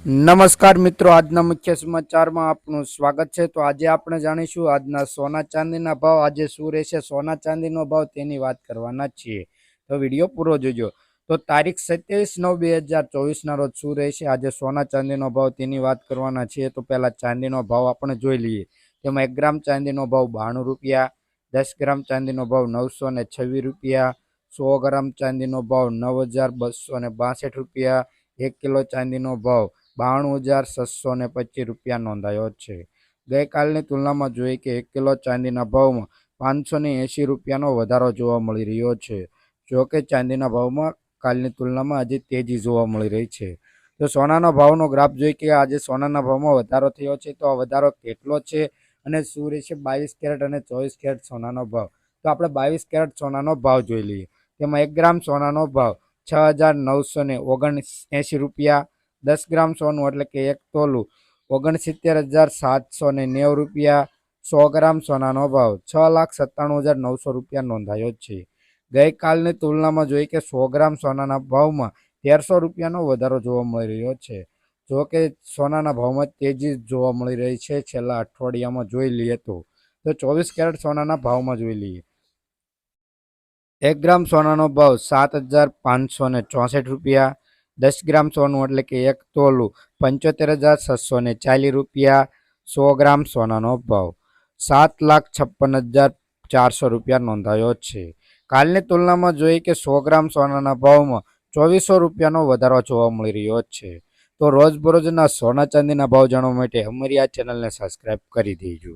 નમસ્કાર મિત્રો, આજના મુખ્ય સમાચારમાં આપનું સ્વાગત છે। તો આજે આપણે જાણીશું આજના સોના ચાંદીના ભાવ આજે શું રહેશે। સોના ચાંદીનો ભાવ તેની વાત કરવાના છીએ, તો વિડીયો પૂરો જોજો। તો તારીખ 27/9/2024 રોજ શું રહેશે આજે સોના ચાંદીનો ભાવ તેની વાત કરવાના છીએ। તો પહેલા ચાંદીનો ભાવ આપણે જોઈ લઈએ। તેમાં 1 ગ્રામ ચાંદીનો ભાવ 92 રૂપિયા, 10 ગ્રામ ચાંદીનો ભાવ 926 રૂપિયા, 100 ગ્રામ ચાંદીનો ભાવ 9262 રૂપિયા, 1 કિલો ચાંદીનો ભાવ 92,625 રૂપિયા નોંધાયો છે। ગઈકાલની તુલનામાં જોઈએ કે 1 કિલો ચાંદીના ભાવમાં 580 રૂપિયાનો વધારો જોવા મળી રહ્યો છે। જો કે ચાંદીના ભાવમાં કાલની તુલનામાં હજી તેજી જોવા મળી રહી છે। તો સોનાના ભાવનો ગ્રાફ જોઈએ કે આજે સોનાના ભાવમાં વધારો થયો છે, તો આ વધારો કેટલો છે અને શું રહેશે 22 કેરેટ અને 24 કેરેટ સોનાનો ભાવ। તો આપણે 22 કેરેટ સોનાનો ભાવ જોઈ લઈએ। તેમાં 1 ગ્રામ સોનાનો ભાવ 6,979 રૂપિયા, 10 ગ્રામ સોનું એટલે કે 1 તોલું 69,790 રૂપિયા, 100 ગ્રામ સોનાનો ભાવ 6,97,900 રૂપિયા નોંધાયો છે। ગઈકાલની તુલનામાં જોઈએ કે 100 ગ્રામ સોનાના ભાવમાં 1300 રૂપિયાનો વધારો જોવા મળી રહ્યો છે। જો કે સોનાના ભાવમાં તેજી જોવા મળી રહી છે છેલ્લા અઠવાડિયામાં જોઈ લઈએ તો 24 કેરેટ સોનાના ભાવમાં જોઈ લઈએ। 1 ગ્રામ સોનાનો ભાવ 7,564 રૂપિયા, 10 ગ્રામ સોનું એટલે કે 1 તોલું 75,640 રૂપિયા, 100 ગ્રામ સોનાનો ભાવ 7,56,400 રૂપિયા નોંધાયો છે। કાલની તુલનામાં જોઈએ કે 100 ગ્રામ સોનાના ભાવમાં 2400 રૂપિયાનો વધારો જોવા મળી રહ્યો છે। તો રોજબરોજના સોના ચાંદીના ભાવ જાણવા માટે અમારી આ ચેનલને સબસ્ક્રાઈબ કરી દેજો।